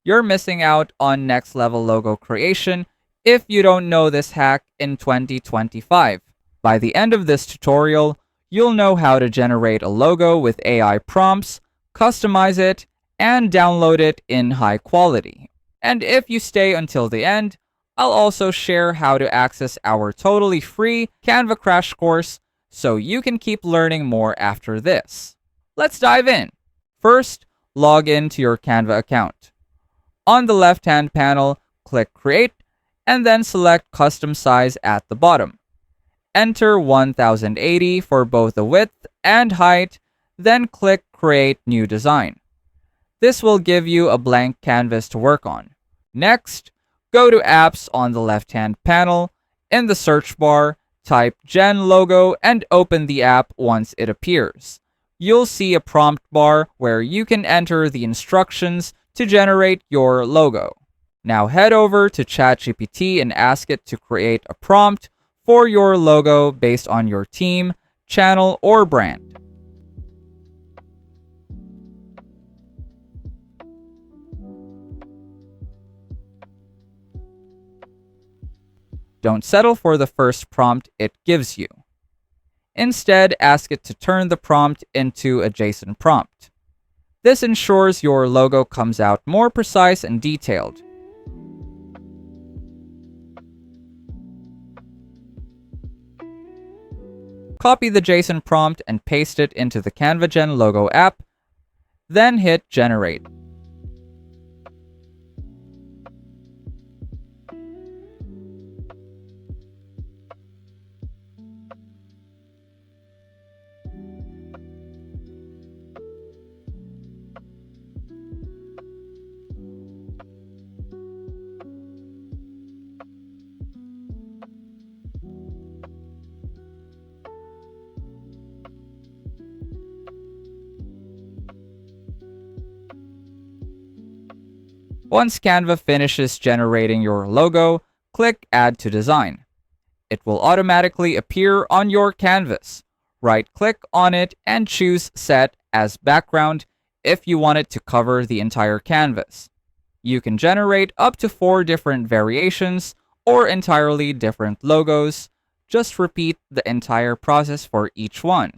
You're missing out on next level logo creation if you don't know this hack in 2025. By the end of this tutorial, you'll know how to generate a logo with AI prompts, customize it, and download it in high quality. And if you stay until the end, I'll also share how to access our totally free Canva crash course so you can keep learning more after this. Let's dive in. First, log into your Canva account. On the left-hand panel, click Create, and then select Custom Size at the bottom. Enter 1080 for both the width and height, then click Create New Design. This will give you a blank canvas to work on. Next, go to Apps on the left-hand panel. In the search bar, type Gen Logo and open the app once it appears. You'll see a prompt bar where you can enter the instructions to generate your logo. Now head over to ChatGPT and ask it to create a prompt for your logo based on your team, channel, or brand. Don't settle for the first prompt it gives you. Instead, ask it to turn the prompt into a JSON prompt. This ensures your logo comes out more precise and detailed. Copy the JSON prompt and paste it into the Canva Gen Logo app, then hit Generate. Once Canva finishes generating your logo, click Add to Design. It will automatically appear on your canvas. Right-click on it and choose Set as Background if you want it to cover the entire canvas. You can generate up to 4 different variations or entirely different logos. Just repeat the entire process for each one.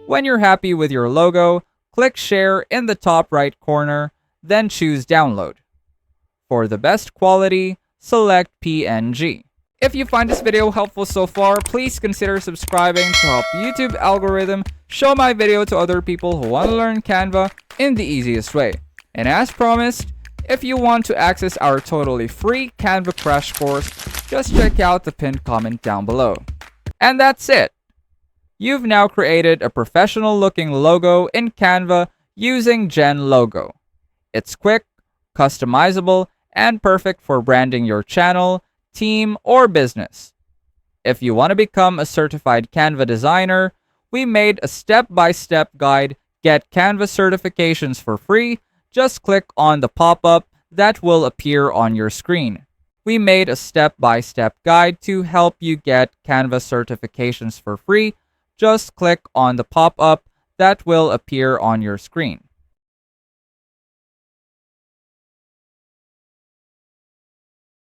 When you're happy with your logo, click Share in the top right corner, then choose Download. For the best quality, select PNG. If you find this video helpful so far, please consider subscribing to help YouTube algorithm show my video to other people who want to learn Canva in the easiest way. And as promised, if you want to access our totally free Canva crash course, just check out the pinned comment down below. And that's it! You've now created a professional looking logo in Canva using Gen Logo. It's quick, customizable, and perfect for branding your channel, team, or business. If you want to become a certified Canva designer, we made a step-by-step guide. Get Canva certifications for free. Just click on the pop-up that will appear on your screen. We made a step-by-step guide to help you get Canva certifications for free. Just click on the pop-up that will appear on your screen.